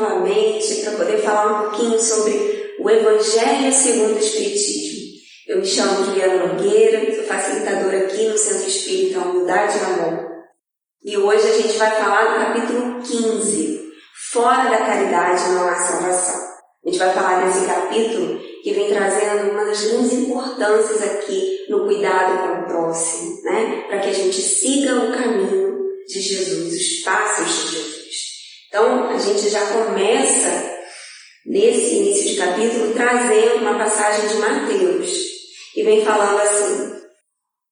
novamente para poder falar um pouquinho sobre o Evangelho segundo o Espiritismo. Eu me chamo Juliana Nogueira, sou facilitadora aqui no Centro Espírita Humildade e Amor. E hoje a gente vai falar do capítulo 15, Fora da Caridade não há salvação. A gente vai falar desse capítulo que vem trazendo uma das grandes importâncias aqui no cuidado com o próximo, né? Para que a gente siga o caminho de Jesus, os passos de Jesus. Então, a gente já começa nesse início de capítulo trazendo uma passagem de Mateus, que vem falando assim: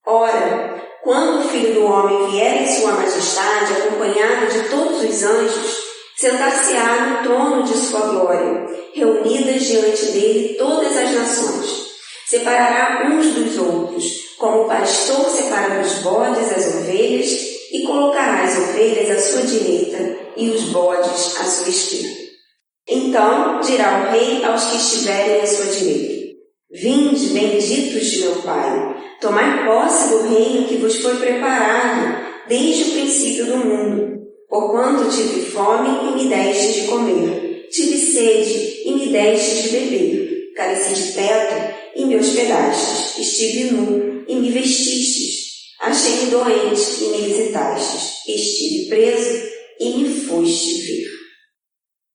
ora, quando o Filho do Homem vier em sua majestade, acompanhado de todos os anjos, sentar-se-á no trono de sua glória, reunidas diante dele todas as nações. Separará uns dos outros, como o pastor separa dos bodes as ovelhas, e colocará as ovelhas à sua direita e os bodes à sua esquerda. Então dirá o rei aos que estiverem à sua direita: vinde, benditos de meu Pai, tomai posse do reino que vos foi preparado desde o princípio do mundo. Porquanto tive fome e me destes de comer, tive sede e me destes de beber, careci de teto e me hospedastes, estive nu e me vestistes, achei-me doente e me visitastes, estive preso e me foste ver.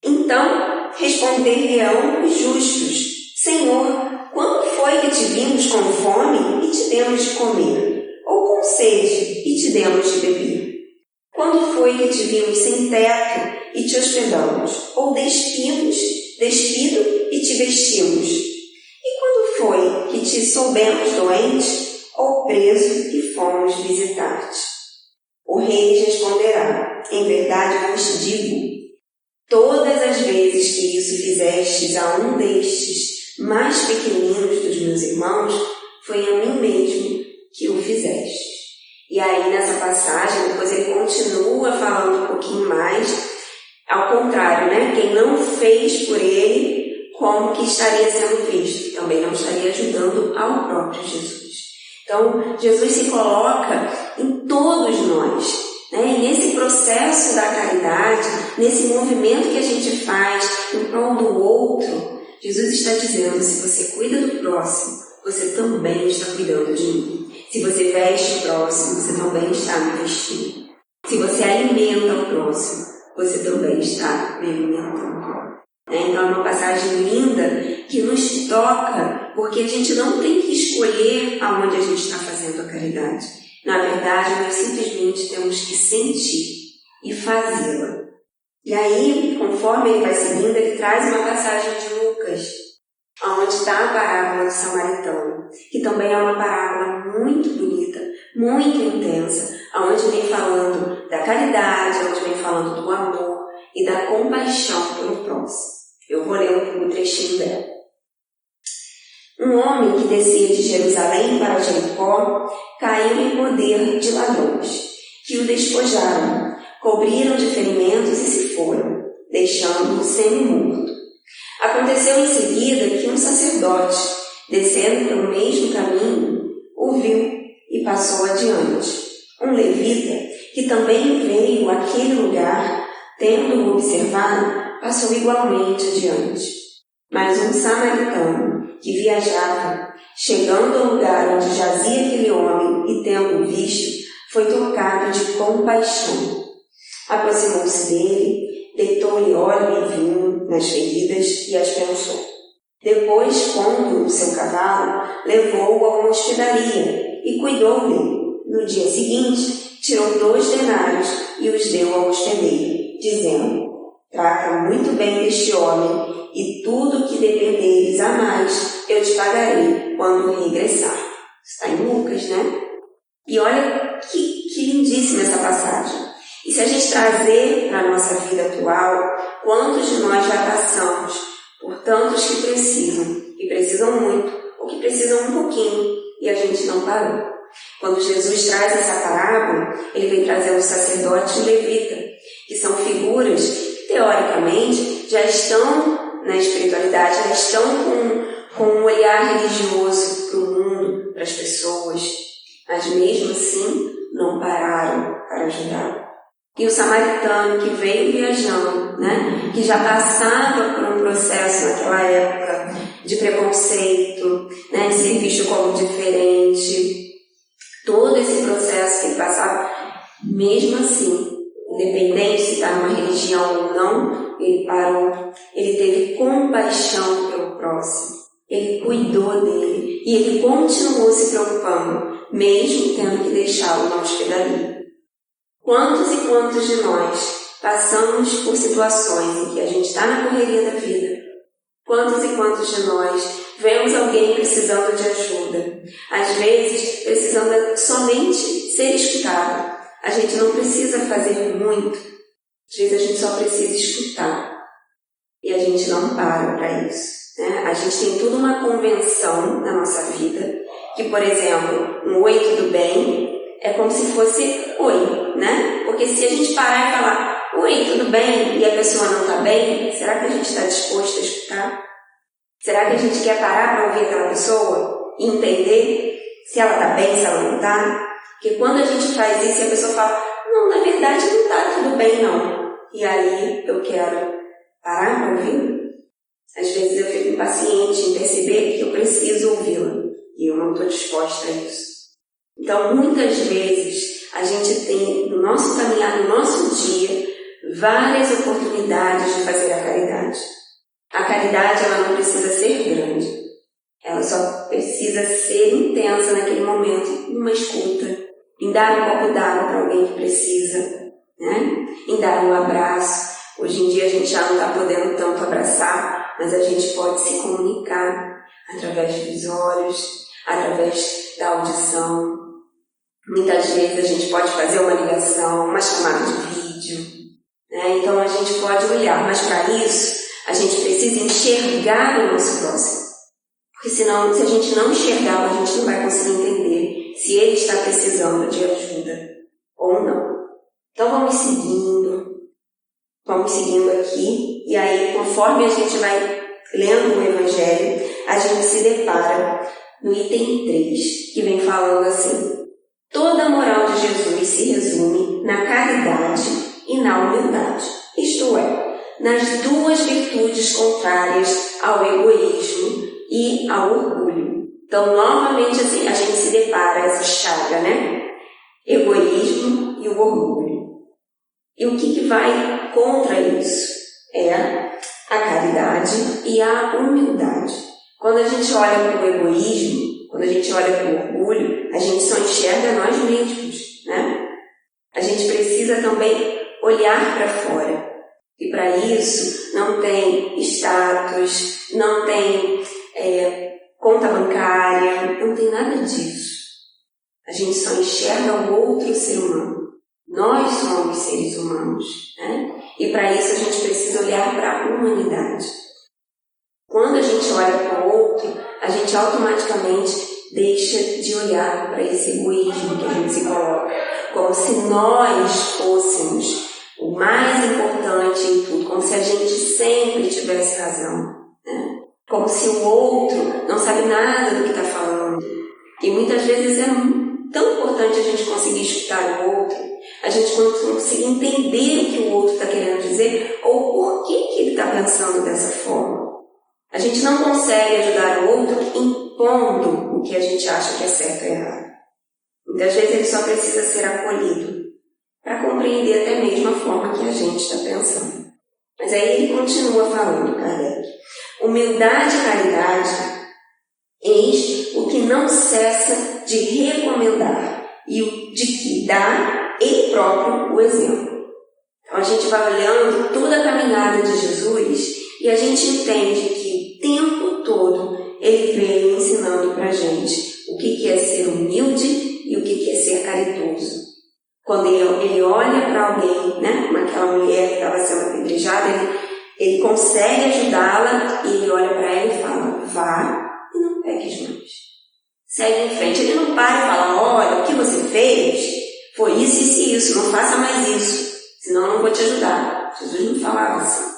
Então responder-lhe-ão os justos: Senhor, quando foi que te vimos com fome e te demos de comer, ou com sede e te demos de beber? Quando foi que te vimos sem teto e te hospedamos, ou despido e te vestimos? E quando foi que te soubemos doente, ou preso e fomos visitar-te? O rei lhes responderá: em verdade vos digo, todas as vezes que isso fizestes a um destes mais pequeninos dos meus irmãos, foi a mim mesmo que o fizeste. E aí nessa passagem, depois ele continua falando um pouquinho mais, ao contrário, né? Quem não fez por ele, como que estaria sendo visto? Também não estaria ajudando ao próprio Jesus. Então, Jesus se coloca em todos nós, né? E nesse processo da caridade, nesse movimento que a gente faz em prol do outro, Jesus está dizendo: se você cuida do próximo, você também está cuidando de mim. Se você veste o próximo, você também está me vestindo. Se você alimenta o próximo, você também está me alimentando. Então é uma passagem linda que nos toca, porque a gente não tem que escolher aonde a gente está fazendo a caridade. Na verdade, nós simplesmente temos que sentir e fazê-la. E aí, conforme ele vai seguindo, ele traz uma passagem de Lucas, onde está a parábola do samaritano, que também é uma parábola muito bonita, muito intensa, onde vem falando da caridade, onde vem falando do amor e da compaixão pelo próximo. Eu vou ler um trechinho dela. Um homem que descia de Jerusalém para Jericó caiu em poder de ladrões, que o despojaram, cobriram de ferimentos e se foram, deixando-o semi-morto. Aconteceu em seguida que um sacerdote, descendo pelo mesmo caminho, o viu e passou adiante. Um levita, que também veio àquele lugar, tendo-o observado, passou igualmente adiante. Mas um samaritano, que viajava, chegando ao lugar onde jazia aquele homem e tendo-o visto, foi tocado de compaixão. Aproximou-se dele, deitou-lhe óleo e vinho nas feridas e as pensou. Depois, pondo o seu cavalo, levou-o a uma hospedaria e cuidou dele. No dia seguinte, tirou 2 denários e os deu ao hospedeiro, dizendo: trata muito bem deste homem, e tudo que dependeres a mais eu te pagarei quando regressar. Está em Lucas, né? E olha que lindíssima essa passagem. E se a gente trazer para a nossa vida atual, quantos de nós já passamos por tantos que precisam muito, ou que precisam um pouquinho, e a gente não parou. Quando Jesus traz essa parábola, ele vem trazer o sacerdote e o levita, que são figuras que, teoricamente, já estão na espiritualidade, já estão com um olhar religioso para o mundo, para as pessoas, mas mesmo assim não pararam para ajudar. E o samaritano que veio viajando, né, que já passava por um processo naquela época de preconceito, né, de ser visto como diferente, todo esse processo que ele passava, mesmo assim, independente se está numa religião ou não, ele parou, ele teve compaixão pelo próximo, ele cuidou dele e ele continuou se preocupando, mesmo tendo que deixá-lo na hospedaria. Quantos e quantos de nós passamos por situações em que a gente está na correria da vida? Quantos e quantos de nós vemos alguém precisando de ajuda? Às vezes, precisando somente ser escutado. A gente não precisa fazer muito. Às vezes, a gente só precisa escutar. E a gente não para isso, né? A gente tem toda uma convenção na nossa vida, que, por exemplo, um oi, tudo bem, é como se fosse oi, né? Porque se a gente parar e falar oi, tudo bem, e a pessoa não está bem, será que a gente está disposto a escutar? Será que a gente quer parar para ouvir aquela pessoa e entender se ela está bem, se ela não está? Porque quando a gente faz isso e a pessoa fala, não, na verdade não está tudo bem não. E aí eu quero parar para ouvir? Às vezes eu fico impaciente em perceber que eu preciso ouvi-la e eu não estou disposta a isso. Então, muitas vezes, a gente tem no nosso caminhar, no nosso dia, várias oportunidades de fazer a caridade. A caridade, ela não precisa ser grande. Ela só precisa ser intensa naquele momento, numa escuta, em dar um copo d'água para alguém que precisa, né? Em dar um abraço. Hoje em dia, a gente já não está podendo tanto abraçar, mas a gente pode se comunicar através dos olhos, através da audição. Muitas vezes a gente pode fazer uma ligação, uma chamada de vídeo, né? Então a gente pode olhar, mas para isso a gente precisa enxergar o nosso próximo. Porque senão, se a gente não enxergar, a gente não vai conseguir entender se ele está precisando de ajuda ou não. Então vamos seguindo aqui, e aí conforme a gente vai lendo o Evangelho, a gente se depara no item 3, que vem falando assim: toda a moral de Jesus se resume na caridade e na humildade, isto é, nas duas virtudes contrárias ao egoísmo e ao orgulho. Então, novamente, assim, a gente se depara essa chaga, né? Egoísmo e o orgulho. E o que vai contra isso? É a caridade e a humildade. Quando a gente olha para o egoísmo, quando a gente olha para o orgulho, a gente só enxerga nós mesmos, né? A gente precisa também olhar para fora. E para isso não tem status, não tem conta bancária, não tem nada disso. A gente só enxerga o outro ser humano. Nós somos seres humanos, né? E para isso a gente precisa olhar para a humanidade. Quando a gente olha para o outro, a gente automaticamente deixa de olhar para esse egoísmo que a gente se coloca, como se nós fôssemos o mais importante em tudo, como se a gente sempre tivesse razão, né? Como se o outro não sabe nada do que está falando. E muitas vezes é tão importante a gente conseguir escutar o outro, a gente conseguir entender o que o outro está querendo dizer ou por que ele está pensando dessa forma. A gente não consegue ajudar o outro impondo o que a gente acha que é certo ou errado. Muitas vezes ele só precisa ser acolhido para compreender até mesmo a forma que a gente está pensando. Mas aí ele continua falando, Kardec. Humildade e caridade, eis o que não cessa de recomendar e o de que dá ele próprio o exemplo. Então a gente vai olhando toda a caminhada de Jesus e a gente entende que o tempo todo ele veio ensinando para a gente o que é ser humilde e o que é ser caridoso. Quando ele olha para alguém, né, como aquela mulher que estava sendo apedrejada, ele consegue ajudá-la e ele olha para ela e fala, vá e não peques mais. Segue em frente. Ele não para e fala, olha, o que você fez foi isso e isso, não faça mais isso, senão eu não vou te ajudar. Jesus não falava assim.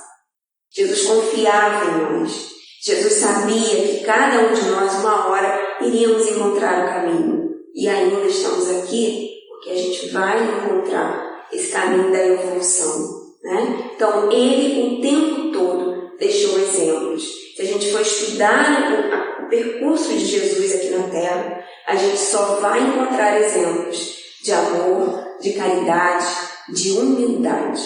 Jesus confiava em nós. Jesus sabia que cada um de nós, uma hora, iríamos encontrar o caminho. E ainda estamos aqui porque a gente vai encontrar esse caminho da evolução, né? Então, ele o tempo todo deixou exemplos. Se a gente for estudar o percurso de Jesus aqui na Terra, a gente só vai encontrar exemplos de amor, de caridade, de humildade.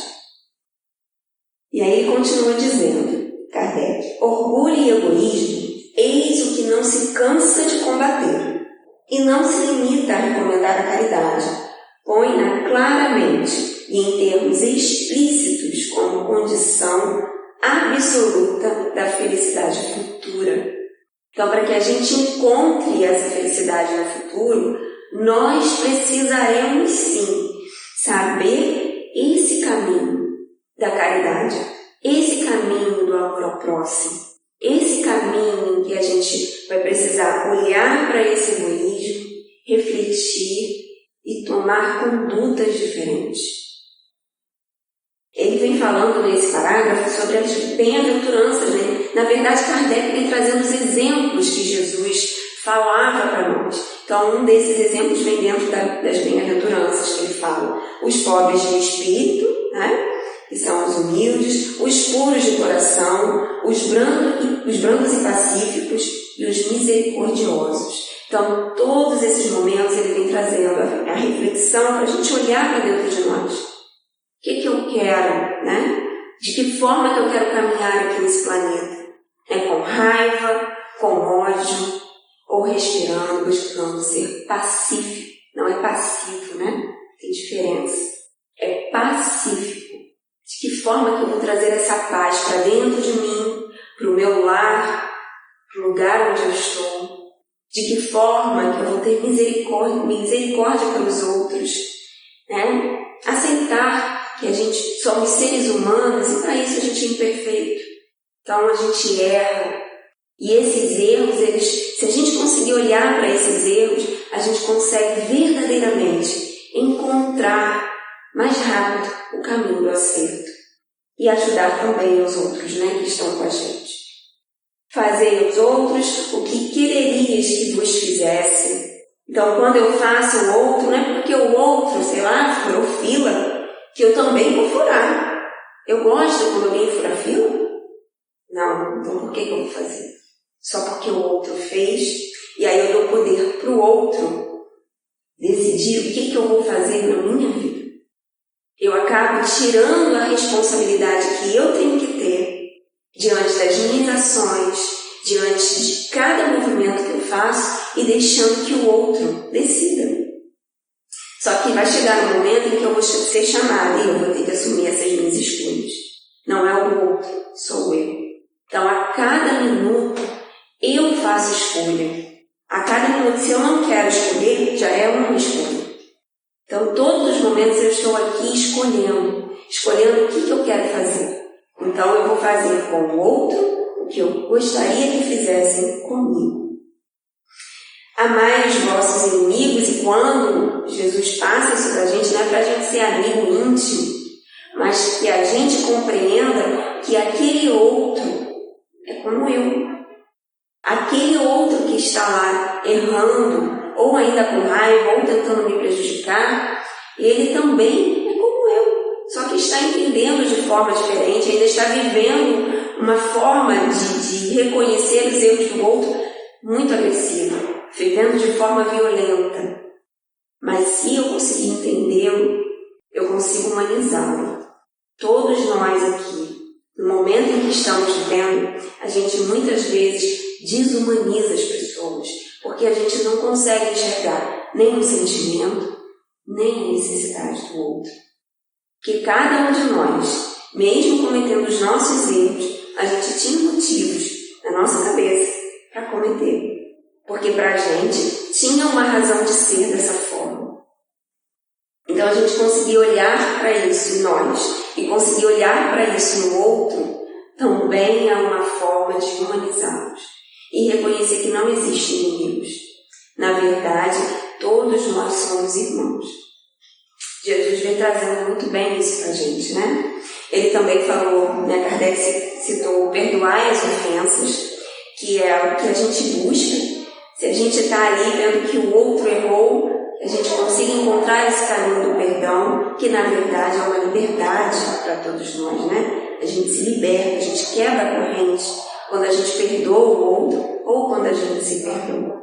E aí ele continua dizendo, Kardec, orgulho e egoísmo, eis o que não se cansa de combater, e não se limita a recomendar a caridade, põe-na claramente e em termos explícitos como condição absoluta da felicidade futura. Então, para que a gente encontre essa felicidade no futuro, nós precisaremos sim saber esse caminho da caridade, esse caminho do amor ao próximo, esse caminho em que a gente vai precisar olhar para esse egoísmo, refletir e tomar condutas diferentes. Ele vem falando nesse parágrafo sobre as bem-aventuranças, né? Na verdade, Kardec vem trazendo os exemplos que Jesus falava para nós. Então, um desses exemplos vem dentro das bem-aventuranças que ele fala. Os pobres de espírito, né? Que são os humildes, os puros de coração, os brancos e pacíficos e os misericordiosos. Então, todos esses momentos ele vem trazendo a reflexão para a gente olhar para dentro de nós. O que eu quero, né? De que forma que eu quero caminhar aqui nesse planeta? É com raiva, com ódio, ou respirando, buscando ser pacífico. Não é passivo, né? Tem diferença. É pacífico. De que forma que eu vou trazer essa paz para dentro de mim, para o meu lar, para o lugar onde eu estou? De que forma que eu vou ter misericórdia pelos outros, né? Aceitar que a gente somos seres humanos e para isso a gente é imperfeito. Então a gente erra. E esses erros, se a gente conseguir olhar para esses erros, a gente consegue verdadeiramente encontrar mais rápido o caminho do acerto. E ajudar também os outros, né, que estão com a gente. Fazer aos outros o que quererias que vos fizessem. Então, quando eu faço o outro, não é porque o outro, sei lá, furou fila, que eu também vou furar. Eu gosto quando alguém fura fila? Não, então por que eu vou fazer? Só porque o outro fez, e aí eu dou poder para o outro decidir o que eu vou fazer na minha vida. Eu acabo tirando a responsabilidade que eu tenho que ter diante das minhas ações, diante de cada movimento que eu faço e deixando que o outro decida. Só que vai chegar um momento em que eu vou ser chamada e eu vou ter que assumir essas minhas escolhas. Não é o outro, sou eu. Então, a cada minuto, eu faço escolha. A cada minuto, se eu não quero escolher, já é uma escolha. Então, todos os momentos eu estou aqui escolhendo o que eu quero fazer. Então, eu vou fazer com o outro o que eu gostaria que fizessem comigo. Amai os vossos inimigos, e quando Jesus passa isso para a gente, não é para a gente ser amigo íntimo, mas que a gente compreenda que aquele outro é como eu. Aquele outro que está lá errando, ou ainda com raiva, ou tentando me prejudicar, ele também é como eu, só que está entendendo de forma diferente, ainda está vivendo uma forma de reconhecer os erros do outro muito agressiva, vivendo de forma violenta. Mas se eu conseguir entendê-lo, eu consigo humanizá-lo. Todos nós aqui, no momento em que estamos vivendo, a gente muitas vezes desumaniza as pessoas, porque a gente não consegue enxergar nem o sentimento, nem a necessidade do outro. Que cada um de nós, mesmo cometendo os nossos erros, a gente tinha motivos na nossa cabeça para cometer. Porque para a gente tinha uma razão de ser dessa forma. Então a gente conseguir olhar para isso em nós e conseguir olhar para isso no outro também é uma forma de humanizá-los e reconhecer que não existem inimigos. Na verdade, todos nós somos irmãos. Jesus vem trazendo muito bem isso para a gente, né? Ele também falou, né, Kardec citou, perdoai as ofensas, que é o que a gente busca. Se a gente está ali vendo que o outro errou, que a gente consiga encontrar esse caminho do perdão, que na verdade é uma liberdade para todos nós, né? A gente se liberta, a gente quebra a corrente quando a gente perdoa o outro ou quando a gente se perdoa.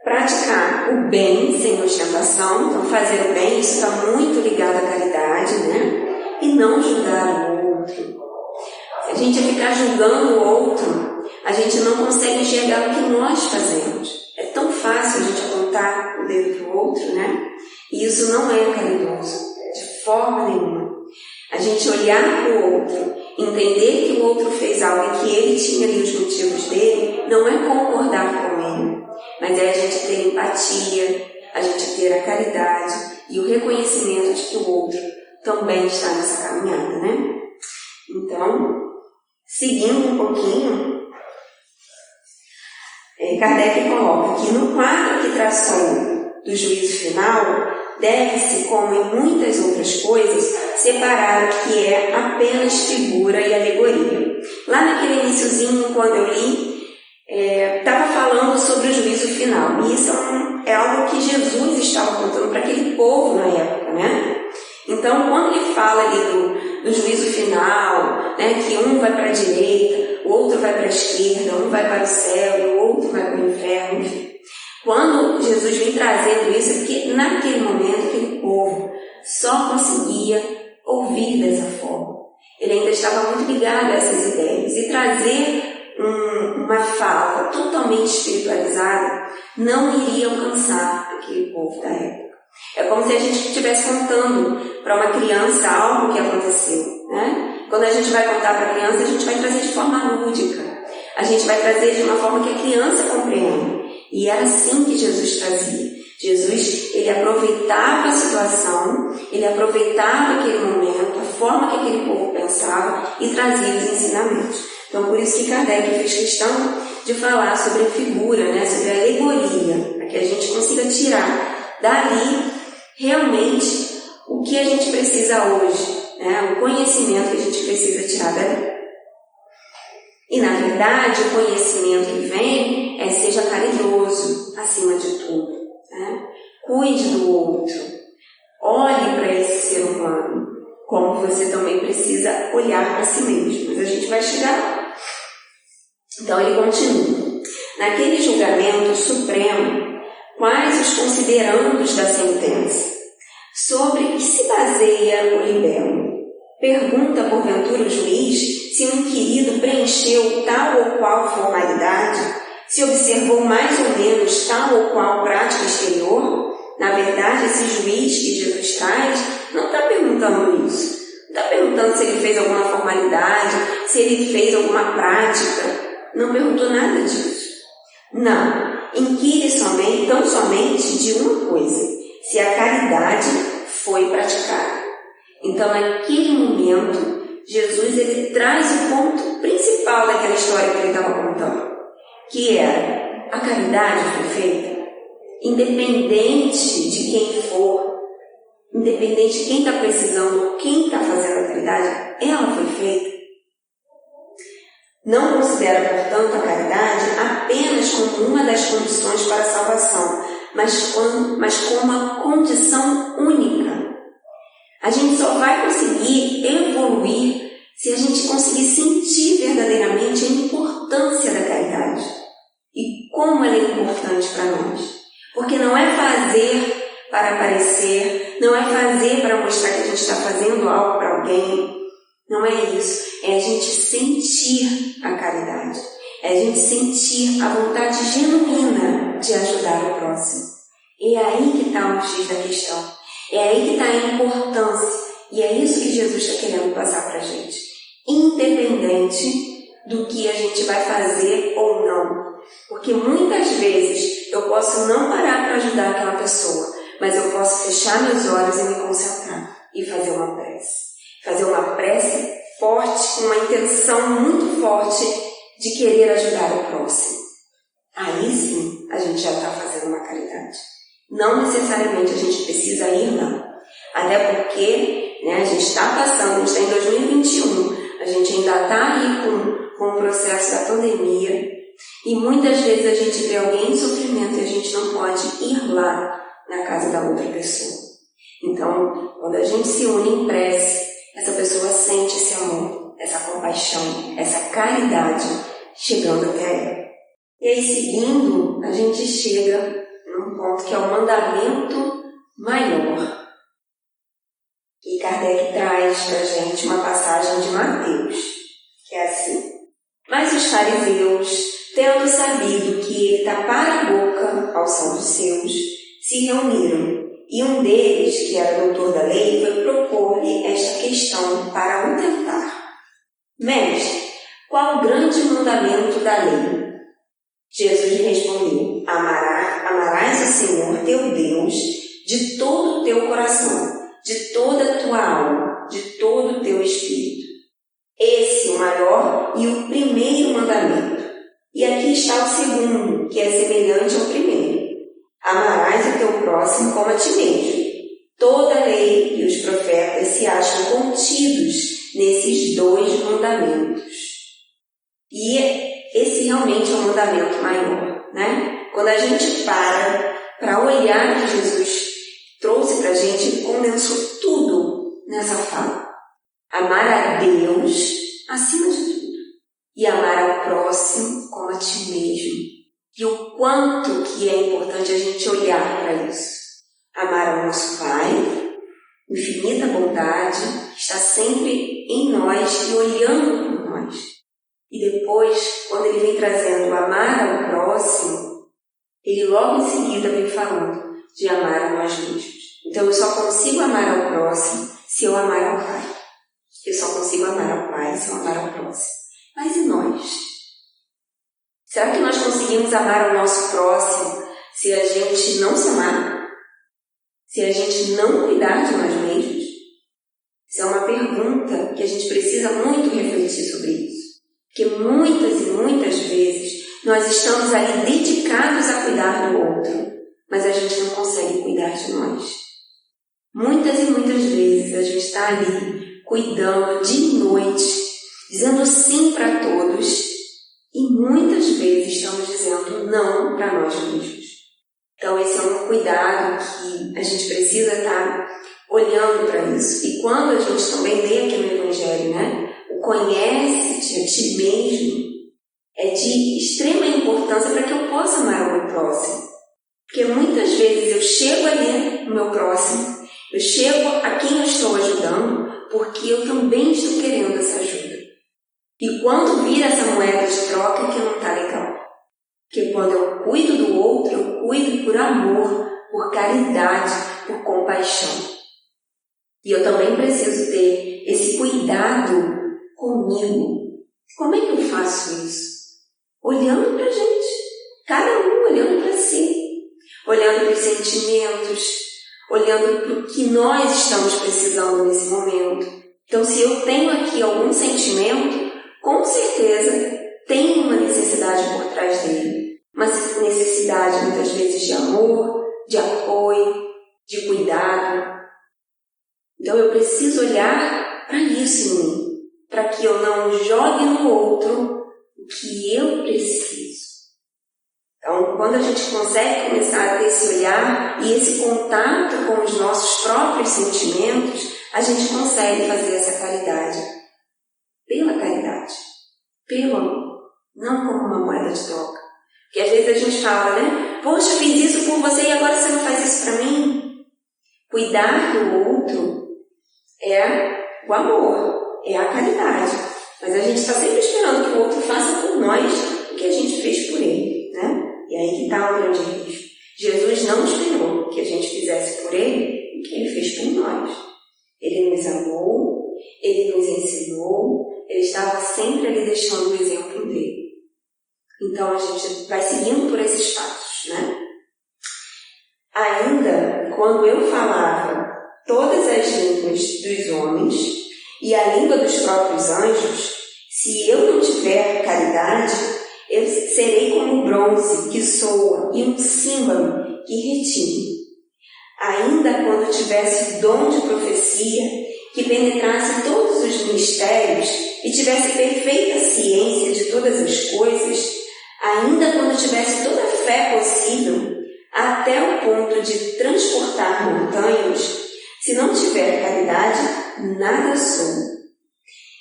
Praticar o bem sem ostentação, então fazer o bem, isso está muito ligado à caridade, né? E não julgar o outro. Se a gente ficar julgando o outro, a gente não consegue enxergar o que nós fazemos. É tão fácil a gente apontar o dedo para o outro, né? E isso não é caridoso, de forma nenhuma. A gente olhar para o outro, entender que o outro fez algo e que ele tinha ali os motivos dele, não é concordar com ele, mas é a gente ter empatia, a gente ter a caridade e o reconhecimento de que o outro também está nessa caminhada, né? Então, seguindo um pouquinho, Kardec coloca que no quadro que traçou do juízo final, deve-se, como em muitas outras coisas, separar o que é apenas figura e alegoria. Lá naquele iniciozinho, quando eu li, estava falando sobre o juízo final. E isso é algo que Jesus estava contando para aquele povo na época, né? Então, quando ele fala ali do juízo final, né, que um vai para a direita, o outro vai para a esquerda, um vai para o céu e o outro vai para o inferno, enfim. Quando Jesus vem trazendo isso, é porque naquele momento aquele povo só conseguia ouvir dessa forma. Ele ainda estava muito ligado a essas ideias. E trazer uma fala totalmente espiritualizada não iria alcançar aquele povo da época. É como se a gente estivesse contando para uma criança algo que aconteceu, né? Quando a gente vai contar para a criança, a gente vai trazer de forma lúdica. A gente vai trazer de uma forma que a criança compreenda. E era assim que Jesus trazia. Jesus, ele aproveitava a situação, ele aproveitava aquele momento, a forma que aquele povo pensava e trazia os ensinamentos. Então, por isso que Kardec fez questão de falar sobre a figura, né, sobre a alegoria, para que a gente consiga tirar dali realmente o que a gente precisa hoje, né, o conhecimento que a gente precisa tirar dali. E, na verdade, o conhecimento que vem seja caridoso, acima de tudo. Né? Cuide do outro. Olhe para esse ser humano, como você também precisa olhar para si mesmo. Mas a gente vai chegar lá. Então, ele continua. Naquele julgamento supremo, quais os considerandos da sentença? Sobre que se baseia o libelo? Pergunta, porventura, o juiz se o inquirido preencheu tal ou qual formalidade, se observou mais ou menos tal ou qual prática exterior. Na verdade, esse juiz que Jesus traz não está perguntando isso. Não está perguntando se ele fez alguma formalidade, se ele fez alguma prática. Não perguntou nada disso. Não. Inquire tão somente de uma coisa: se a caridade foi praticada. Então, naquele momento, Jesus ele traz o ponto principal daquela história que ele estava contando, que era: a caridade foi feita, independente de quem for, independente de quem está precisando ou quem está fazendo a caridade, ela foi feita. Não considera, portanto, a caridade apenas como uma das condições para a salvação, mas como uma condição única. A gente só vai conseguir evoluir se a gente conseguir sentir verdadeiramente a importância da caridade e como ela é importante para nós. Porque não é fazer para aparecer, não é fazer para mostrar que a gente está fazendo algo para alguém. Não é isso. É a gente sentir a caridade. É a gente sentir a vontade genuína de ajudar o próximo. E é aí que está o X da questão. É aí que está a importância. E é isso que Jesus está querendo passar para a gente. Independente do que a gente vai fazer ou não. Porque muitas vezes eu posso não parar para ajudar aquela pessoa, mas eu posso fechar meus olhos e me concentrar e fazer uma prece. Fazer uma prece forte, com uma intenção muito forte de querer ajudar o próximo. Aí sim a gente já está fazendo uma caridade. Não necessariamente a gente precisa ir, não. Até porque a gente está passando, a gente está em 2021, a gente ainda está aí com o processo da pandemia e muitas vezes a gente vê alguém em sofrimento e a gente não pode ir lá na casa da outra pessoa. Então, quando a gente se une em prece, essa pessoa sente esse amor, essa compaixão, essa caridade chegando até ela. E aí, seguindo, a gente chega num ponto que é o mandamento maior. E Kardec traz para a gente uma passagem de Mateus, que é assim: mas os fariseus, tendo sabido que ele tapara a boca ao São dos Seus, se reuniram, e um deles, que era doutor da lei, foi propor-lhe esta questão para o tentar: Mestre, qual o grande mandamento da lei? Jesus lhe respondeu: amarás o Senhor teu Deus de todo o teu coração, de toda a tua alma, de todo o teu espírito. Esse é o maior e o primeiro mandamento. E aqui está o segundo, que é semelhante ao primeiro: amarás o teu próximo como a ti mesmo. Toda a lei e os profetas se acham contidos nesses dois mandamentos. E esse realmente é o mandamento maior, né? Quando a gente para olhar o que Jesus trouxe para a gente, ele condensou tudo nessa fala. Amar a Deus acima de tudo e amar ao próximo como a ti mesmo. E o quanto que é importante a gente olhar para isso. Amar ao nosso Pai, infinita bondade, que está sempre em nós e olhando por nós. E depois, quando ele vem trazendo amar ao próximo, ele logo em seguida vem falando de amar a nós mesmos. Então eu só consigo amar ao próximo se eu amar ao Pai. Eu só consigo amar ao Pai se eu amar ao próximo. Mas e nós? Será que nós conseguimos amar ao nosso próximo se a gente não se amar? Se a gente não cuidar de nós mesmos? Isso é uma pergunta que a gente precisa muito refletir sobre isso. Porque muitas e muitas vezes nós estamos ali dedicados a cuidar do outro, mas a gente não consegue cuidar de nós. Muitas e muitas vezes a gente está ali cuidando de noite, dizendo sim para todos, e muitas vezes estamos dizendo não para nós mesmos. Então esse é um cuidado que a gente precisa estar olhando para isso. E quando a gente também lê aqui no Evangelho, né? O conhece-te a ti mesmo é de extrema importância para que eu possa amar o meu próximo. Porque muitas vezes eu chego ali no meu próximo, eu chego a quem eu estou ajudando, porque eu também estou querendo essa ajuda. E quando vira essa moeda de troca, que não está legal. Porque quando eu cuido do outro, eu cuido por amor, por caridade, por compaixão. E eu também preciso ter esse cuidado comigo. Como é que eu faço isso? Olhando para a gente, cada um olhando para si, olhando para os sentimentos, olhando para o que nós estamos precisando nesse momento. Então, se eu tenho aqui algum sentimento, com certeza tem uma necessidade por trás dele. Uma necessidade, muitas vezes, de amor, de apoio, de cuidado. Então, eu preciso olhar para isso em mim, para que eu não jogue no outro o que eu preciso. Então, quando a gente consegue começar a ter esse olhar e esse contato com os nossos próprios sentimentos, a gente consegue fazer essa caridade. Pela caridade. Pelo amor. Não como uma moeda de troca. Porque às vezes a gente fala, né? Poxa, fiz isso por você e agora você não faz isso para mim? Cuidar do outro é o amor, é a caridade. Mas a gente está sempre esperando que o outro faça por nós o que a gente fez por ele, né? E aí que está o grande risco. Jesus não esperou que a gente fizesse por ele o que ele fez por nós. Ele nos amou, ele nos ensinou, ele estava sempre ali deixando o exemplo dele. Então a gente vai seguindo por esses passos, né? Ainda, quando eu falava todas as línguas dos homens e a língua dos próprios anjos, se eu não tiver caridade, eu serei como o bronze que soa e um símbolo que retine. Ainda quando tivesse dom de profecia, que penetrasse todos os mistérios e tivesse perfeita ciência de todas as coisas, ainda quando tivesse toda a fé possível, até o ponto de transportar montanhas, se não tiver caridade, nada sou.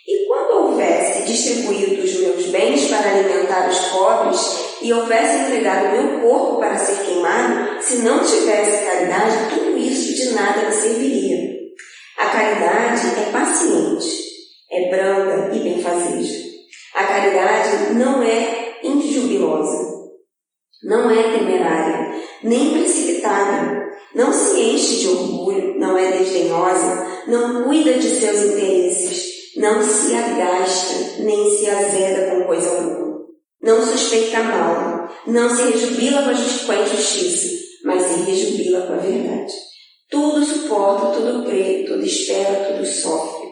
E quando houvesse distribuído os meus bens para alimentar os pobres e houvesse entregado o meu corpo para ser queimado, se não tivesse caridade, tudo isso de nada me serviria. A caridade é paciente, é branda e benfazeja. A caridade não é injubilosa, não é temerária, nem precipitada, não se enche de orgulho, não é desdenhosa, não cuida de seus interesses, não se agasta, nem se azeda com coisa alguma, não suspeita mal, não se rejubila com a injustiça, mas se rejubila com a verdade. Tudo suporta, tudo crê, tudo espera, tudo sofre.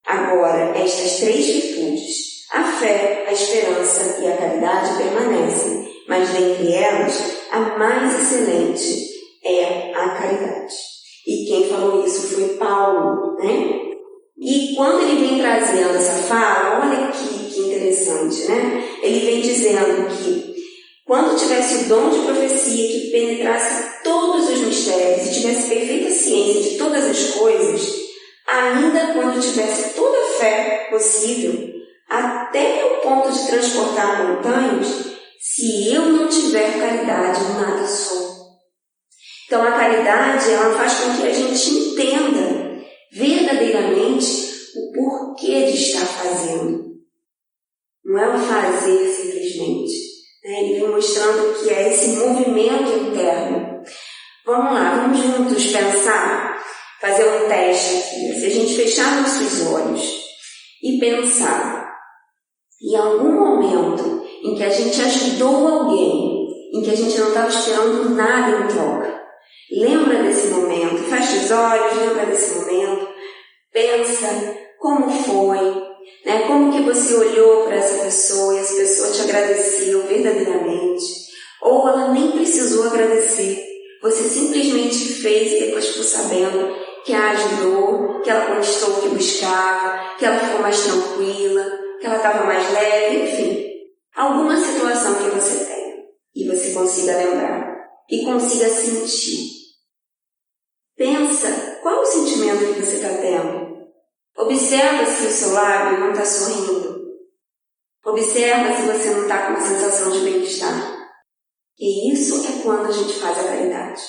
Agora, estas 3 virtudes, a fé, a esperança e a caridade permanecem, mas dentre elas, a mais excelente é a caridade. E quem falou isso foi Paulo, né? E quando ele vem trazendo essa fala, olha que interessante, né? Ele vem dizendo que quando tivesse o dom de profecia que penetrasse todos os mistérios e tivesse perfeita ciência de todas as coisas, ainda quando tivesse toda a fé possível, até o ponto de transportar montanhas, se eu não tiver caridade, nada sou. Então a caridade, ela faz com que a gente entenda verdadeiramente o porquê de estar fazendo. Não é o fazer simplesmente. Ele vem mostrando que é esse movimento interno. Vamos lá, vamos juntos pensar, fazer um teste aqui. Se a gente fechar nossos olhos e pensar em algum momento em que a gente ajudou alguém, em que a gente não estava esperando nada em troca. Lembra desse momento, fecha os olhos, lembra desse momento, pensa como foi, né? Como que você olhou para essa pessoa e essa pessoa te agradeceu verdadeiramente, ou ela nem precisou agradecer, você simplesmente fez e depois ficou sabendo que a ajudou, que ela conquistou o que buscava, que ela ficou mais tranquila, que ela estava mais leve, enfim. Alguma situação que você tenha e você consiga lembrar e consiga sentir. Pensa, qual o sentimento que você está tendo? Observa se o seu lábio não está sorrindo. Observa se você não está com uma sensação de bem-estar. E isso é quando a gente faz a caridade.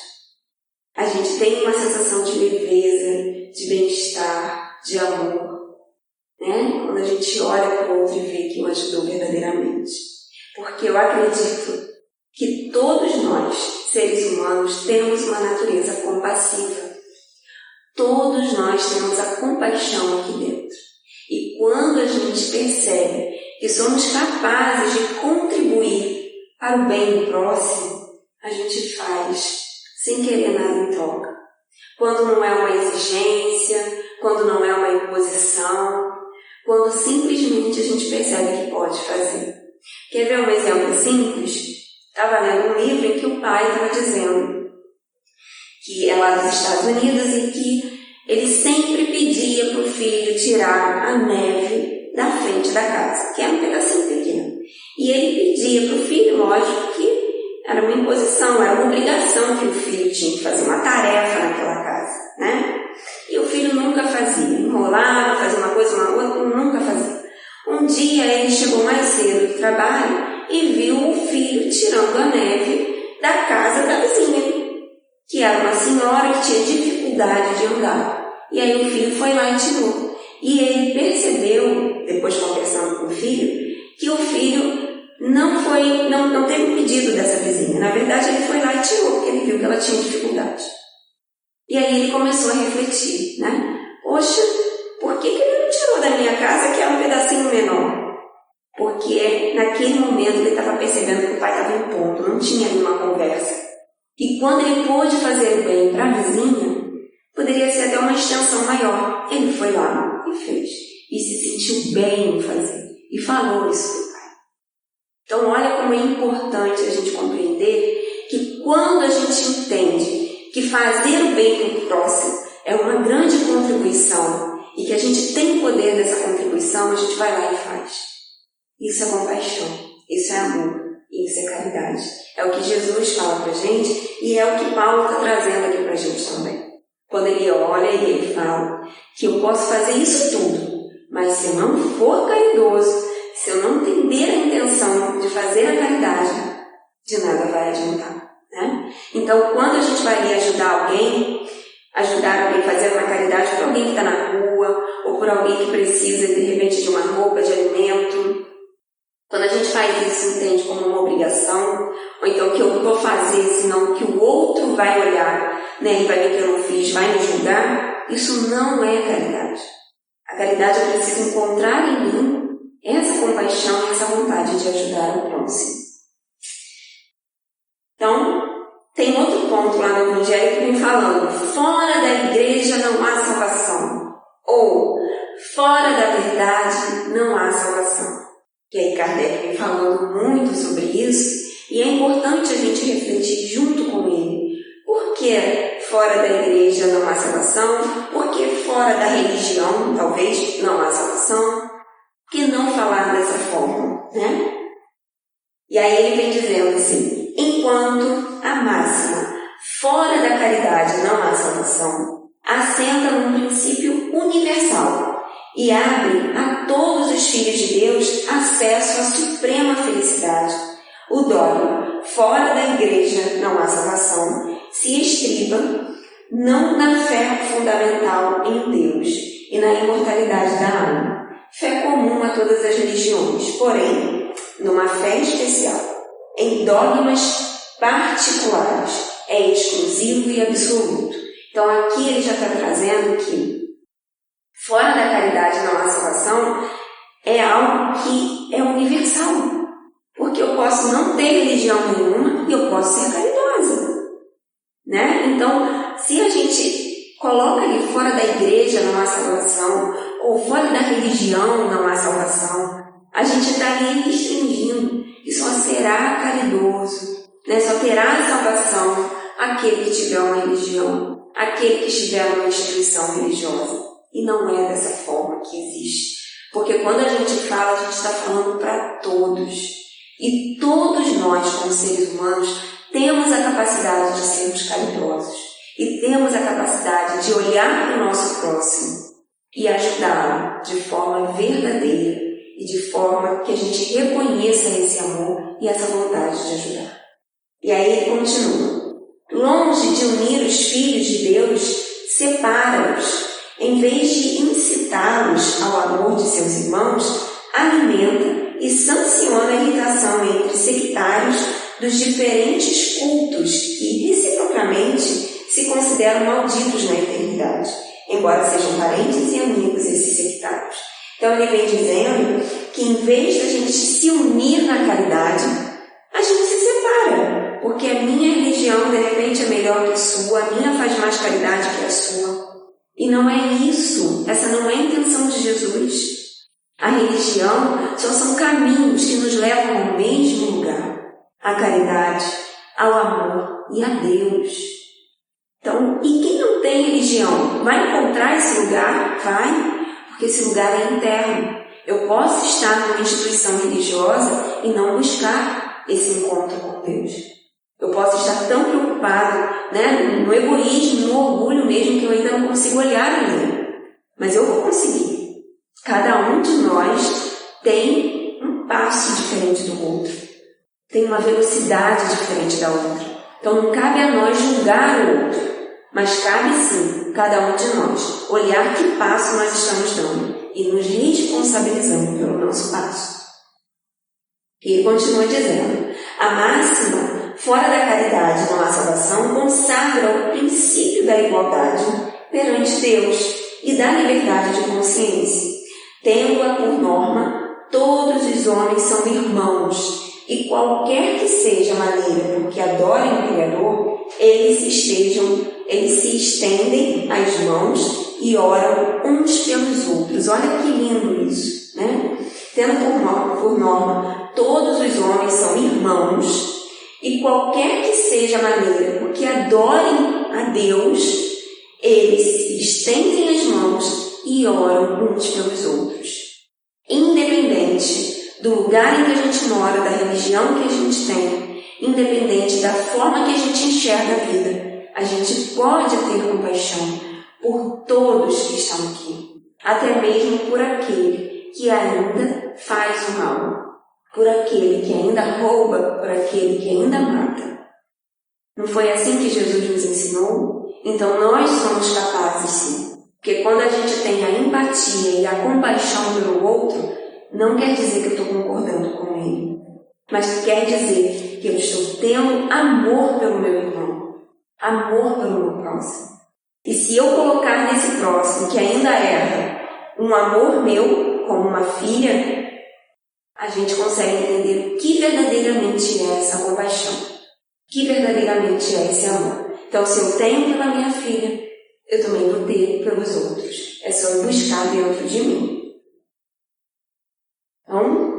A gente tem uma sensação de leveza, de bem-estar, de amor. Né? Quando a gente olha para o outro e vê que o ajudou verdadeiramente. Porque eu acredito que todos nós, seres humanos, temos uma natureza compassiva. Todos nós temos a compaixão aqui dentro. E quando a gente percebe que somos capazes de contribuir para o bem do próximo, a gente faz sem querer nada em troca. Quando não é uma exigência, quando não é uma imposição, quando simplesmente a gente percebe que pode fazer. Quer ver um exemplo simples? Estava lendo um livro em que o pai estava dizendo que é lá dos Estados Unidos e que ele sempre pedia para o filho tirar a neve da frente da casa, que era um pedacinho pequeno. E ele pedia para o filho, lógico que era uma imposição, era uma obrigação que o filho tinha que fazer, uma tarefa naquela casa, né? E o filho nunca fazia, enrolava, fazia uma coisa, uma outra, nunca fazia. Um dia ele chegou mais cedo do trabalho e viu o filho tirando a neve da casa da vizinha, que era uma senhora que tinha dificuldade de andar. E aí o filho foi lá e tirou. E ele percebeu, depois conversando com o filho, que o filho não teve pedido dessa vizinha. Na verdade, ele foi lá e tirou, porque ele viu que ela tinha dificuldade. E aí ele começou a refletir, né? Poxa, por que ele não tirou da minha casa, que é um pedacinho menor? Porque naquele momento ele estava percebendo que o pai estava em ponto, não tinha nenhuma conversa. E quando ele pôde fazer o bem para a vizinha, poderia ser até uma extensão maior. Ele foi lá e fez. E se sentiu bem em fazer. E falou isso para o pai. Então olha como é importante a gente compreender que quando a gente entende que fazer o bem para o próximo é uma grande contribuição e que a gente tem o poder dessa contribuição, a gente vai lá e faz. Isso é compaixão, isso é amor, isso é caridade. É o que Jesus fala para a gente e é o que Paulo está trazendo aqui para a gente também. Quando ele olha e ele fala que eu posso fazer isso tudo, mas se eu não for caridoso, se eu não entender a intenção de fazer a caridade, de nada vai adiantar, né? Então, quando a gente vai ali ajudar alguém a fazer uma caridade por alguém que está na rua, ou por alguém que precisa, de repente, de uma roupa, de alimento, quando a gente faz isso, entende como uma obrigação, ou então que eu vou fazer, senão que o outro vai olhar, né, e vai ver que eu não fiz, vai me julgar, isso não é caridade. A caridade eu preciso encontrar em mim essa compaixão e essa vontade de ajudar o próximo. Então, tem outro ponto lá no Evangelho que vem falando, fora da igreja não há salvação, ou fora da verdade não há salvação. E aí Kardec vem falando muito sobre isso, e é importante a gente refletir junto com ele. Por que fora da igreja não há salvação? Por que fora da religião, talvez, não há salvação? Por que não falar dessa forma, né? E aí ele vem dizendo assim, enquanto a máxima fora da caridade não há salvação, assenta num princípio universal, e abre a todos os filhos de Deus acesso à suprema felicidade. O dogma, fora da igreja não há salvação, se estriba não na fé fundamental em Deus e na imortalidade da alma, fé comum a todas as religiões, porém, numa fé especial, em dogmas particulares, é exclusivo e absoluto. Então aqui ele já está trazendo que fora da caridade não há salvação é algo que é universal. Porque eu posso não ter religião nenhuma e eu posso ser caridosa. Né? Então, se a gente coloca ali fora da igreja não há salvação, ou fora da religião não há salvação, a gente está ali restringindo. E só será caridoso, né? Só terá salvação aquele que tiver uma religião, aquele que estiver numa instituição religiosa. E não é dessa forma que existe. Porque quando a gente fala, a gente está falando para todos. E todos nós, como seres humanos, temos a capacidade de sermos caridosos. E temos a capacidade de olhar para o nosso próximo e ajudá-lo de forma verdadeira e de forma que a gente reconheça esse amor e essa vontade de ajudar. E aí ele continua. Longe de unir os filhos de Deus, separa-os. Em vez de incitá-los ao amor de seus irmãos, alimenta e sanciona a irritação entre sectários dos diferentes cultos que, reciprocamente, se consideram malditos na eternidade, embora sejam parentes e amigos esses sectários. Então ele vem dizendo que, em vez de a gente se unir na caridade, a gente se separa, porque a minha religião, de repente, é melhor que a sua, a minha faz mais caridade que a sua. E não é isso, essa não é a intenção de Jesus. A religião só são caminhos que nos levam ao mesmo lugar, à caridade, ao amor e a Deus. Então, e quem não tem religião vai encontrar esse lugar? Vai, porque esse lugar é interno. Eu posso estar numa instituição religiosa e não buscar esse encontro com Deus. Eu posso estar tão preocupado, né, no egoísmo, no orgulho mesmo, que eu ainda não consigo olhar ali. Mas eu vou conseguir. Cada um de nós tem um passo diferente do outro. Tem uma velocidade diferente da outra. Então não cabe a nós julgar o outro. Mas cabe sim, cada um de nós, olhar que passo nós estamos dando e nos responsabilizando pelo nosso passo. E ele continua dizendo, a máxima fora da caridade não há salvação consagra o princípio da igualdade perante Deus e da liberdade de consciência. Tendo-a por norma, todos os homens são irmãos, e qualquer que seja a maneira por que adorem o Criador, eles se estendem as mãos e oram uns pelos outros. Olha que lindo isso, né? Tendo por norma, todos os homens são irmãos, e qualquer que seja a maneira por que adorem a Deus, eles se estendem as mãos e oram uns pelos outros. Independente do lugar em que a gente mora, da religião que a gente tem, independente da forma que a gente enxerga a vida. A gente pode ter compaixão por todos que estão aqui, até mesmo por aquele que ainda faz o mal, por aquele que ainda rouba, por aquele que ainda mata. Não foi assim que Jesus nos ensinou? Então nós somos capazes sim. Porque quando a gente tem a empatia e a compaixão pelo outro, não quer dizer que eu estou concordando com ele, mas quer dizer que eu estou tendo amor pelo meu irmão, amor pelo meu próximo. E se eu colocar nesse próximo que ainda erra um amor meu, como uma filha, a gente consegue entender o que verdadeiramente é essa compaixão, o que verdadeiramente é esse amor. Então, se eu tenho pela minha filha, eu também vou ter pelos outros. É só eu buscar dentro de mim. Então,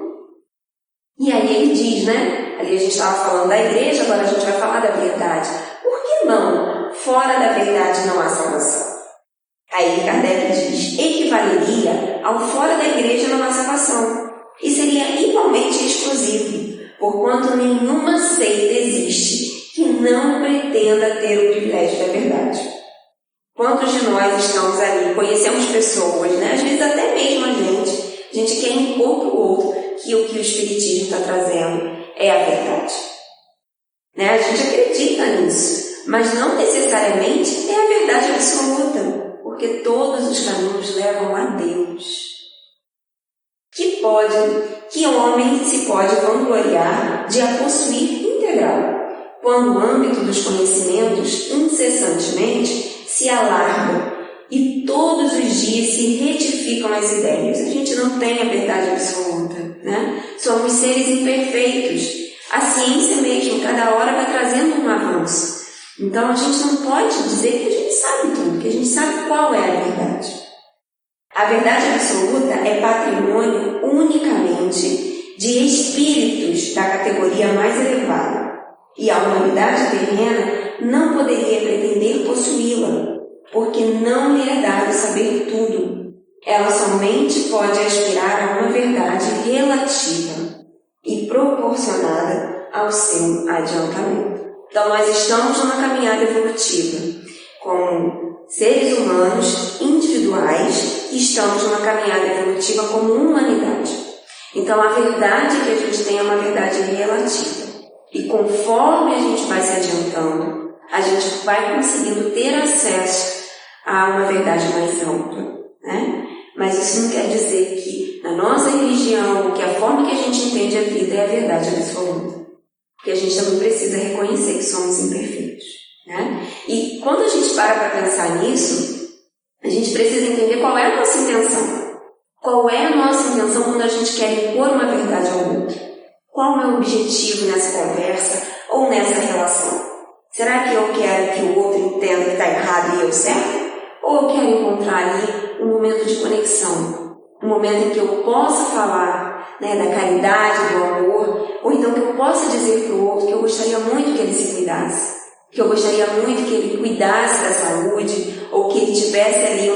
e aí ele diz, né? Ali a gente estava falando da igreja, agora a gente vai falar da verdade. Por que não? Fora da verdade não há salvação. Aí Kardec diz, equivaleria ao fora da igreja não há salvação. E seria igualmente exclusivo, porquanto nenhuma seita existe que não pretenda ter o privilégio da verdade. Quantos de nós estamos ali, conhecemos pessoas, né? Às vezes até mesmo a gente quer impor para o outro que o que o Espiritismo está trazendo é a verdade. Né? A gente acredita nisso, mas não necessariamente é a verdade absoluta, porque todos os caminhos levam a Deus. Que homem se pode vangloriar de a possuir integral, quando o âmbito dos conhecimentos incessantemente se alarga e todos os dias se retificam as ideias? A gente não tem a verdade absoluta, né? Somos seres imperfeitos. A ciência mesmo, cada hora vai trazendo um avanço. Então a gente não pode dizer que a gente sabe tudo, que a gente sabe qual é a verdade. A verdade absoluta é patrimônio unicamente de espíritos da categoria mais elevada, e a humanidade terrena não poderia pretender possuí-la, porque não lhe é dado saber tudo. Ela somente pode aspirar a uma verdade relativa e proporcionada ao seu adiantamento. Então nós estamos numa caminhada evolutiva, como seres humanos individuais, e estamos numa caminhada evolutiva como humanidade. Então a verdade que a gente tem é uma verdade relativa. E conforme a gente vai se adiantando, a gente vai conseguindo ter acesso a uma verdade mais ampla, né? Mas isso não quer dizer que na nossa religião, que a forma que a gente entende a vida é a verdade absoluta. Porque a gente também precisa reconhecer que somos imperfeitos, né? E quando a gente para pensar nisso, a gente precisa entender qual é a nossa intenção. Qual é a nossa intenção quando a gente quer impor uma verdade ao outro? Qual é o meu objetivo nessa conversa ou nessa relação? Será que eu quero que o outro entenda que está errado e eu certo? Ou eu quero encontrar ali um momento de conexão? Um momento em que eu possa falar, né, da caridade, do amor, ou então que eu possa dizer para o outro que eu gostaria muito que ele se cuidasse, que eu gostaria muito que ele cuidasse da saúde, ou que ele tivesse ali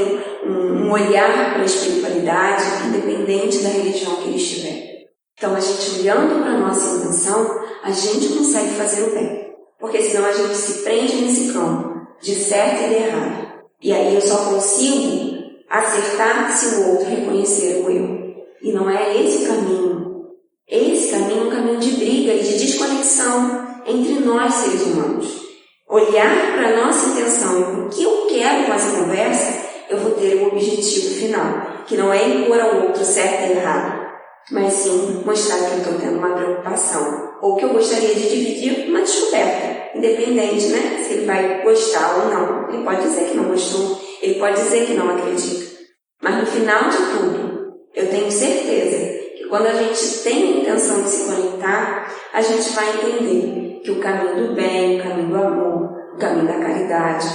um olhar para a espiritualidade, independente da religião que ele estiver. Então, a gente olhando para a nossa intenção, a gente consegue fazer o bem. Porque senão a gente se prende nesse campo de certo e de errado. E aí eu só consigo acertar se o outro reconhecer o eu. E não é esse o caminho. Esse caminho é um caminho de briga e de desconexão entre nós, seres humanos. Olhar para a nossa intenção e o que eu quero com essa conversa, eu vou ter um objetivo final, que não é impor ao outro certo e errado, mas sim mostrar que eu estou tendo uma preocupação, ou que eu gostaria de dividir uma descoberta, independente, né? Se ele vai gostar ou não. Ele pode dizer que não gostou, ele pode dizer que não acredita. Mas no final de tudo, eu tenho certeza que quando a gente tem a intenção de se conectar, a gente vai entender que o caminho do bem, o caminho do amor, o caminho da caridade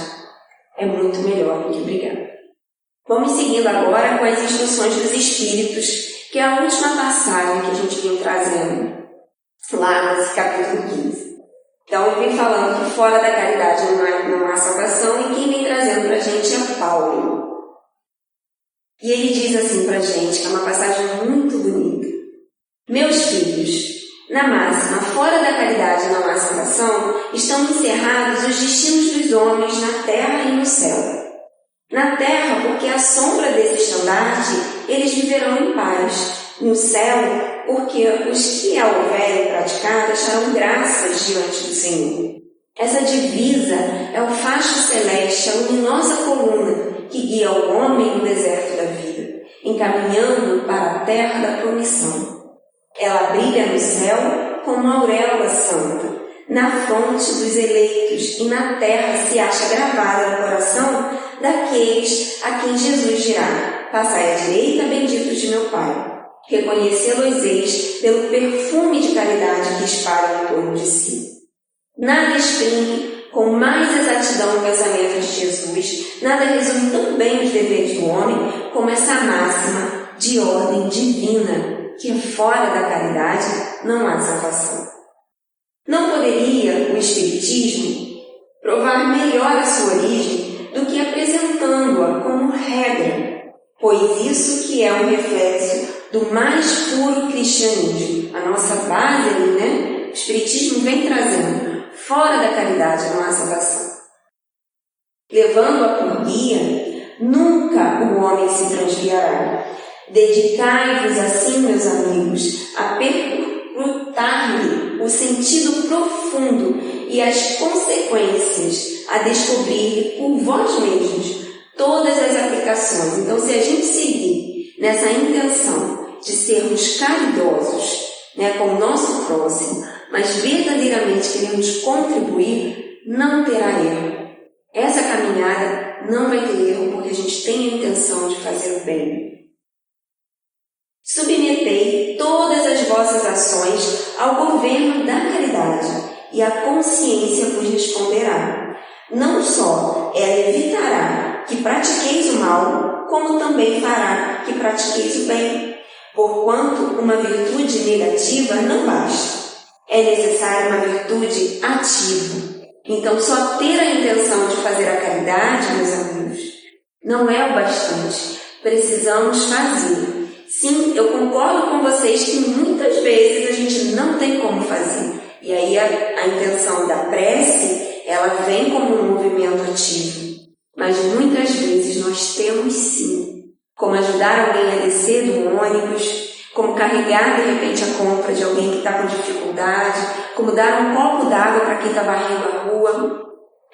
é muito melhor do que brigar. Vamos seguindo agora com as instruções dos Espíritos, que é a última passagem que a gente vem trazendo lá nesse capítulo 15. Então, ele vem falando que fora da caridade não há salvação, e quem vem trazendo para a gente é Paulo. E ele diz assim para a gente, que é uma passagem muito bonita: Meus filhos, Na máxima, fora da caridade não há salvação, estão encerrados os destinos dos homens na terra e no céu. Na terra, porque à sombra desse estandarte, eles viverão em paz. No céu, porque os que a houverem praticado acharão graças diante do Senhor. Essa divisa é o facho celeste, a luminosa coluna que guia o homem no deserto da vida, encaminhando para a terra da promissão. Ela brilha no céu como a auréola santa, na fronte dos eleitos, e na terra se acha gravada no coração daqueles a quem Jesus dirá: passai à direita, benditos de meu Pai. Reconhecê-los-eis pelo perfume de caridade que espalham em torno de si. Nada exprime com mais exatidão o pensamento de Jesus, nada resume tão bem os deveres do homem como essa máxima de ordem divina, que fora da caridade não há salvação. Não poderia o Espiritismo provar melhor a sua origem do que apresentando-a como regra, pois isso que é um reflexo do mais puro cristianismo. A nossa base ali, né? O Espiritismo vem trazendo. Fora da caridade não há salvação. Levando-a por guia, nunca o homem se transviará. Dedicai-vos assim, meus amigos, a percrutar-lhe o sentido profundo e as consequências, a descobrir por vós mesmos todas as aplicações. Então, se a gente seguir nessa intenção de sermos caridosos, né, com o nosso próximo, mas verdadeiramente queremos contribuir, não terá erro. Essa caminhada não vai ter erro porque a gente tem a intenção de fazer o bem. Submetei todas as vossas ações ao governo da caridade e a consciência vos responderá. Não só ela evitará que pratiqueis o mal, como também fará que pratiqueis o bem, porquanto uma virtude negativa não basta. É necessária uma virtude ativa. Então, só ter a intenção de fazer a caridade, meus amigos, não é o bastante. Precisamos fazer. Sim, eu concordo com vocês que muitas vezes a gente não tem como fazer. E aí a intenção da prece, ela vem como um movimento ativo. Mas muitas vezes nós temos sim. Como ajudar alguém a descer do ônibus, como carregar de repente a compra de alguém que está com dificuldade, como dar um copo d'água para quem está varrendo a rua.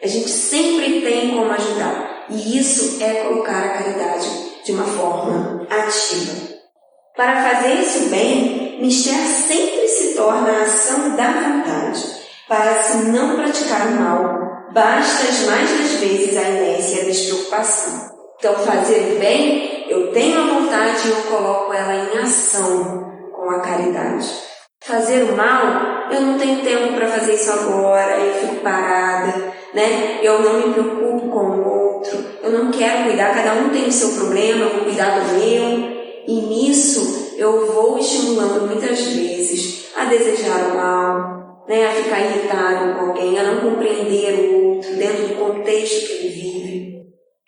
A gente sempre tem como ajudar. E isso é colocar a caridade de uma forma ativa. Para fazer-se o bem, mister sempre se torna a ação da vontade. Para se não praticar o mal, basta as mais das vezes a inércia e a despreocupação. Então, fazer o bem, eu tenho a vontade e eu coloco ela em ação com a caridade. Fazer o mal, eu não tenho tempo para fazer isso agora, eu fico parada, né? Eu não me preocupo com o outro, eu não quero cuidar, cada um tem o seu problema, eu vou cuidar do meu. E nisso eu vou estimulando muitas vezes a desejar o mal, né? A ficar irritado com alguém, a não compreender o outro dentro do contexto que ele vive.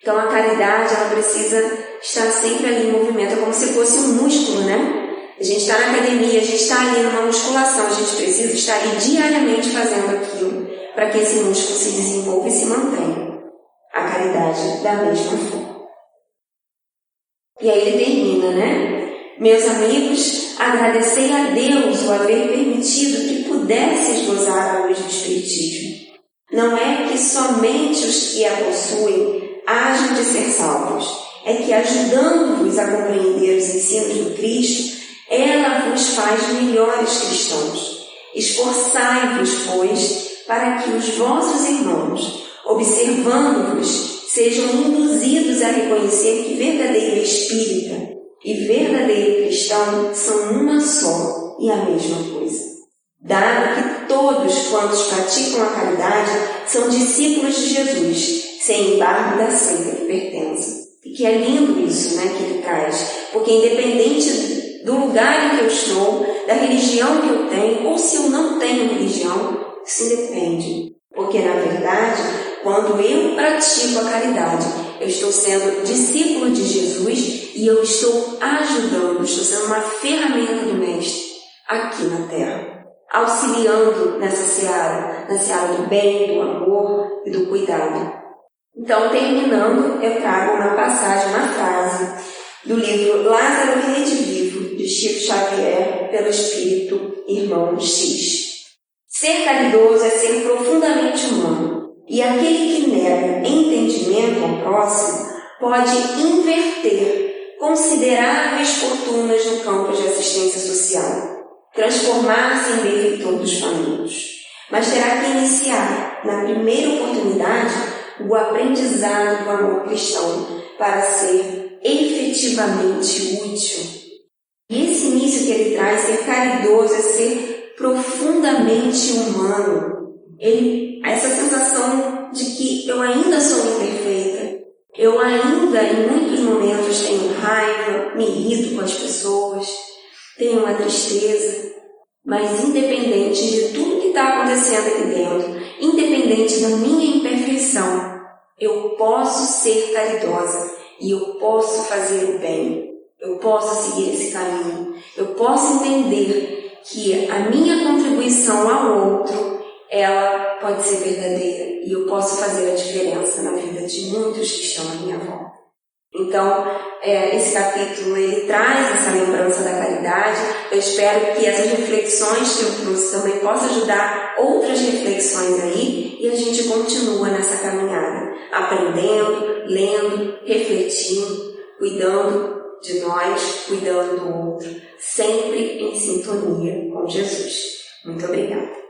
Então a caridade, ela precisa estar sempre ali em movimento, é como se fosse um músculo, né? A gente está na academia, a gente está ali numa musculação, a gente precisa estar ali diariamente fazendo aquilo para que esse músculo se desenvolva e se mantenha. A caridade da mesma forma. E aí ele termina, né? Meus amigos, agradecei a Deus o haver permitido que pudesseis gozar a luz do Espiritismo. Não é que somente os que a possuem hajam de ser salvos, é que ajudando-vos a compreender os ensinos do Cristo, ela vos faz melhores cristãos. Esforçai-vos, pois, para que os vossos irmãos, observando-vos, sejam induzidos a reconhecer que verdadeiro espírita e verdadeiro cristão são uma só e a mesma coisa. Dado que todos quantos praticam a caridade são discípulos de Jesus, sem embargo da seita que pertencem. E que é lindo isso, né, que ele traz, porque independente do lugar em que eu estou, da religião que eu tenho, ou se eu não tenho religião, isso independe. Porque, na verdade, quando eu pratico a caridade, eu estou sendo discípulo de Jesus e eu estou ajudando, estou sendo uma ferramenta do Mestre aqui na Terra. auxiliando nessa seara, na seara do bem, do amor e do cuidado. Então, terminando, eu trago uma passagem, uma frase do livro Lázaro Redivivo, de Chico Xavier, pelo Espírito Irmão X. Ser caridoso é ser profundamente humano, e aquele que nega entendimento ao próximo pode inverter consideráveis fortunas no campo de assistência social, transformar-se em benfeitor dos famintos, mas terá que iniciar, na primeira oportunidade, o aprendizado do amor cristão para ser efetivamente útil. E esse início que ele traz, ser caridoso, é ser profundamente humano. Essa sensação de que eu ainda sou imperfeita, eu ainda em muitos momentos tenho raiva, me irrito com as pessoas, tenho uma tristeza, mas independente de tudo que está acontecendo aqui dentro, independente da minha imperfeição, eu posso ser caridosa e eu posso fazer o bem, eu posso seguir esse caminho, eu posso entender que a minha contribuição ao outro, ela pode ser verdadeira e eu posso fazer a diferença na vida de muitos que estão à minha volta. Então, esse capítulo, ele traz essa lembrança da caridade. Eu espero que essas reflexões que eu trouxe também possam ajudar outras reflexões aí, e a gente continua nessa caminhada, aprendendo, lendo, refletindo, cuidando de nós, cuidando do outro, sempre em sintonia com Jesus. Muito obrigada.